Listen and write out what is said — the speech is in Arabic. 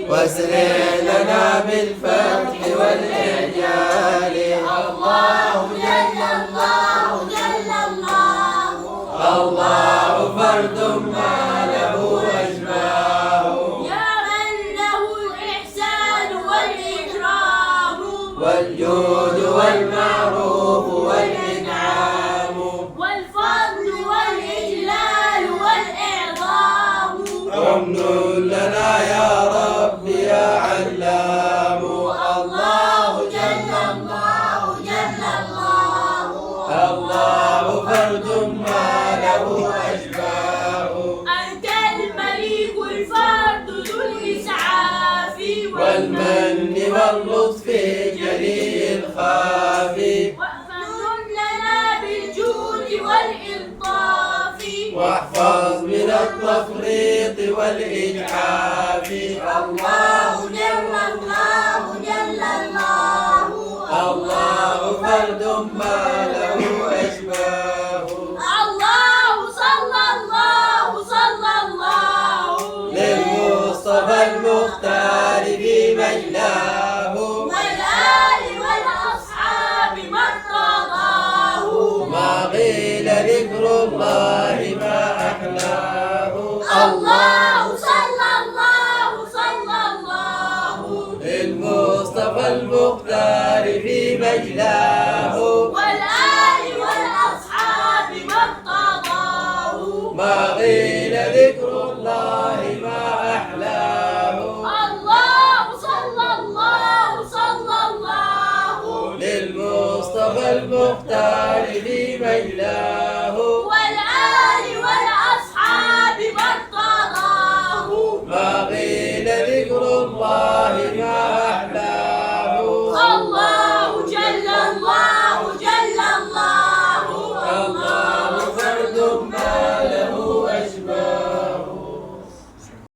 واسرع لنا بالفتح والإعجال. الله جل الله جل الله، الله فرد ما له أشباه، يا من له الإحسان والإكرام والجود والمعروف والإنعام، والفضل والإجلال والإعظام. رمن لنا يا رب يا علام. الله جل الله جل الله، الله فرد ما له أشباه، أنت الملك الفرد ذو الإسعاف والمن واللطف جليل الخافي، وأمن لنا بالجود والإلطاف. واحفظ من التفريط والإجحاف. الله جل الله جل الله، الله فرد ما له أشباه، الله صلى الله صلى الله للمصطفى المختار في مجلاه، والآل والأصحاب ما ارتضاه. ما قيل ذكر الله ما أحلاه. الله صلى الله صلى الله للمصطفى المختار في مجلاه، والآل والأصحاب ما ارتضاه. ما قيل ذكر الله ما أحلاه. الله صلى الله صلى الله للمصطفى المختار